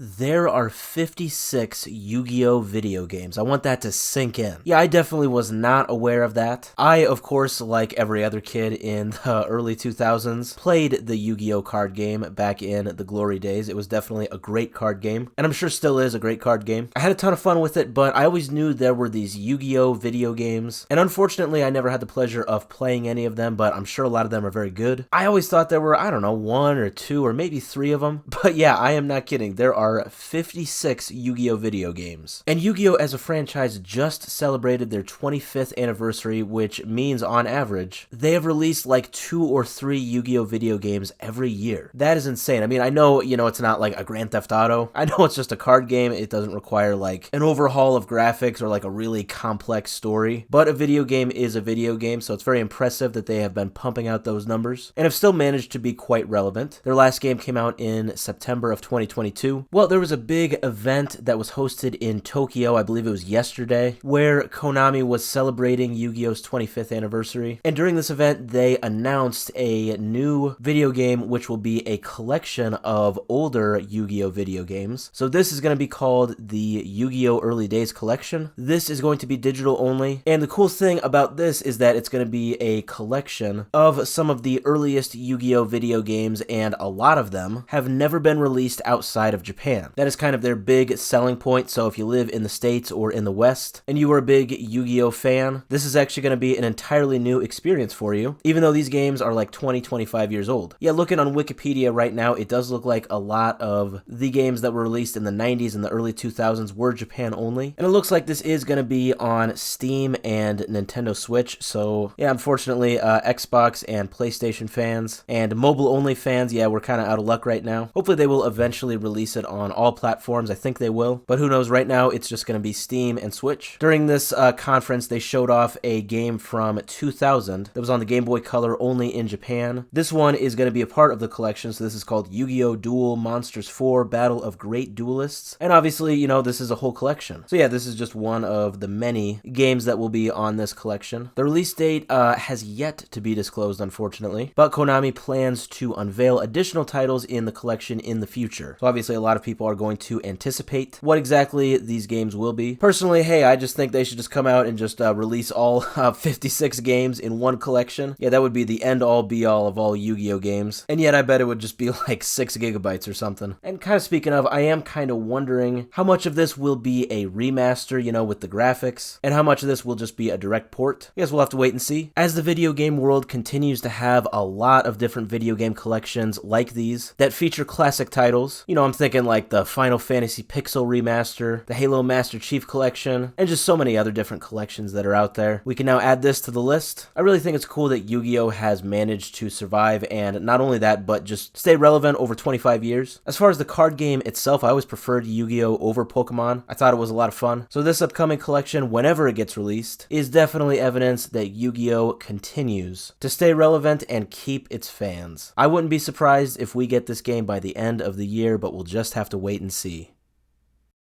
There are 56 Yu-Gi-Oh! Video games. I want that to sink in. Yeah, I definitely was not aware of that. I, of course, like every other kid in the early 2000s, played the Yu-Gi-Oh! Card game back in the glory days. It was definitely a great card game, and I'm sure still is a great card game. I had a ton of fun with it, but I always knew there were these Yu-Gi-Oh! Video games, and unfortunately, I never had the pleasure of playing any of them, but I'm sure a lot of them are very good. I always thought there were, I don't know, one or two or maybe three of them, but yeah, I am not kidding. There are 56 Yu-Gi-Oh! Video games. And Yu-Gi-Oh! As a franchise just celebrated their 25th anniversary, which means, on average, they have released like 2 or 3 Yu-Gi-Oh! Video games every year. That is insane. I mean, I know, it's not like a Grand Theft Auto. I know it's just a card game. It doesn't require like an overhaul of graphics or like a really complex story. But a video game is a video game, so it's very impressive that they have been pumping out those numbers and have still managed to be quite relevant. Their last game came out in September of 2022. Well, there was a big event that was hosted in Tokyo, I believe it was yesterday, where Konami was celebrating Yu-Gi-Oh's 25th anniversary. And during this event, they announced a new video game, which will be a collection of older Yu-Gi-Oh video games. So this is going to be called the Yu-Gi-Oh Early Days Collection. This is going to be digital only. And the cool thing about this is that it's going to be a collection of some of the earliest Yu-Gi-Oh video games, and a lot of them have never been released outside of Japan. That is kind of their big selling point, so if you live in the States or in the West, and you are a big Yu-Gi-Oh fan, this is actually going to be an entirely new experience for you, even though these games are like 25 years old. Yeah, looking on Wikipedia right now, it does look like a lot of the games that were released in the 90s and the early 2000s were Japan only, and it looks like this is going to be on Steam and Nintendo Switch, so yeah, unfortunately, Xbox and PlayStation fans and mobile-only fans, yeah, we're kind of out of luck right now. Hopefully they will eventually release it on all platforms. I think they will, but who knows? Right now it's just going to be Steam and Switch. During this conference, they showed off a game from 2000 that was on the Game Boy Color only in Japan. This one is going to be a part of the collection, so this is called Yu-Gi-Oh! Duel Monsters 4 Battle of Great Duelists, and obviously, this is a whole collection. So yeah, this is just one of the many games that will be on this collection. The release date has yet to be disclosed, unfortunately, but Konami plans to unveil additional titles in the collection in the future. So obviously, a lot of people are going to anticipate what exactly these games will be. Personally, hey, I just think they should just come out and just release all 56 games in one collection. Yeah, that would be the end-all, be-all of all Yu-Gi-Oh games. And yet, I bet it would just be like 6 gigabytes or something. And kind of speaking of, I am kind of wondering how much of this will be a remaster, with the graphics, and how much of this will just be a direct port. I guess we'll have to wait and see. As the video game world continues to have a lot of different video game collections like these that feature classic titles, I'm thinking like the Final Fantasy Pixel Remaster, the Halo Master Chief Collection, and just so many other different collections that are out there. We can now add this to the list. I really think it's cool that Yu-Gi-Oh! Has managed to survive, and not only that, but just stay relevant over 25 years. As far as the card game itself, I always preferred Yu-Gi-Oh! Over Pokemon. I thought it was a lot of fun. So this upcoming collection, whenever it gets released, is definitely evidence that Yu-Gi-Oh! Continues to stay relevant and keep its fans. I wouldn't be surprised if we get this game by the end of the year, but we'll just have to wait and see.